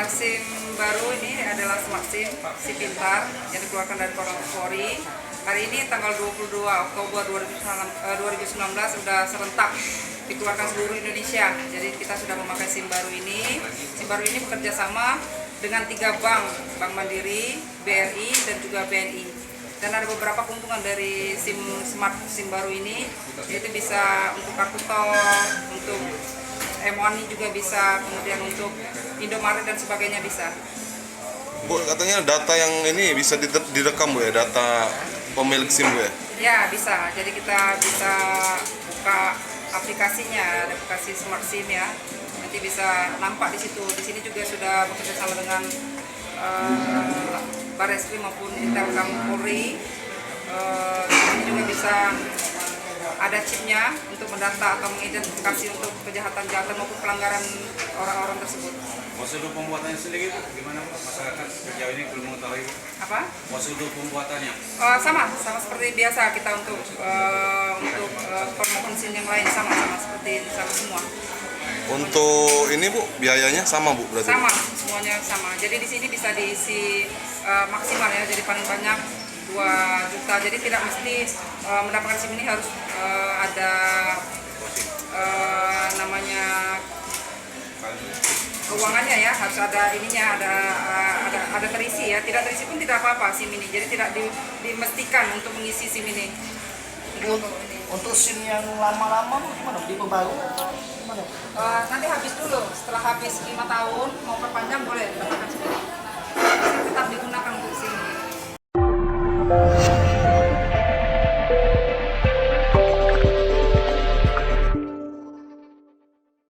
SIM baru ini adalah Smart SIM, SIM pintar yang dikeluarkan dari Polri. Hari ini tanggal 22 Oktober 2019 sudah serentak dikeluarkan seluruh Indonesia. Jadi kita sudah memakai SIM baru ini. SIM baru ini bekerja sama dengan 3 bank, Bank Mandiri, BRI, dan juga BNI. Dan ada beberapa keuntungan dari Smart SIM baru ini, yaitu bisa untuk kartu tol, untuk M1 juga bisa, kemudian untuk Indomaret dan sebagainya bisa. Bu, katanya data yang ini bisa direkam Bu ya, data pemilik SIM Bu ya? Ya, bisa. Jadi kita bisa buka aplikasinya, ada aplikasi Smart SIM ya. Nanti bisa nampak di situ. Di sini juga sudah bekerja sama dengan Barreskrim maupun Intelkam Polri. Di sini juga bisa ada chipnya untuk mendata atau mengidentifikasi untuk kejahatan-kejahatan maupun pelanggaran orang-orang tersebut. Prosedur pembuatannya sendiri gimana Bu? Masyarakat sejauh ini belum mengetahui Bu. Apa? Prosedur pembuatannya? Sama seperti biasa kita untuk permohonan SIM yang lain sama seperti sama semua. Untuk ini Bu, biayanya sama Bu berarti? Sama, semuanya sama. Jadi di sini bisa diisi maksimal ya, jadi paling banyak 2 juta. Jadi tidak mesti mendapatkan SIM ini harus ada namanya keuangannya ya, harus ada ininya, ada terisi ya. Tidak terisi pun tidak apa-apa SIM ini. Jadi tidak dimestikan untuk mengisi SIM ini. Untuk SIM yang lama-lama gimana? Diperbarui atau gimana? Nanti habis dulu, setelah habis 5 tahun mau perpanjang boleh dapatkan SIM ini.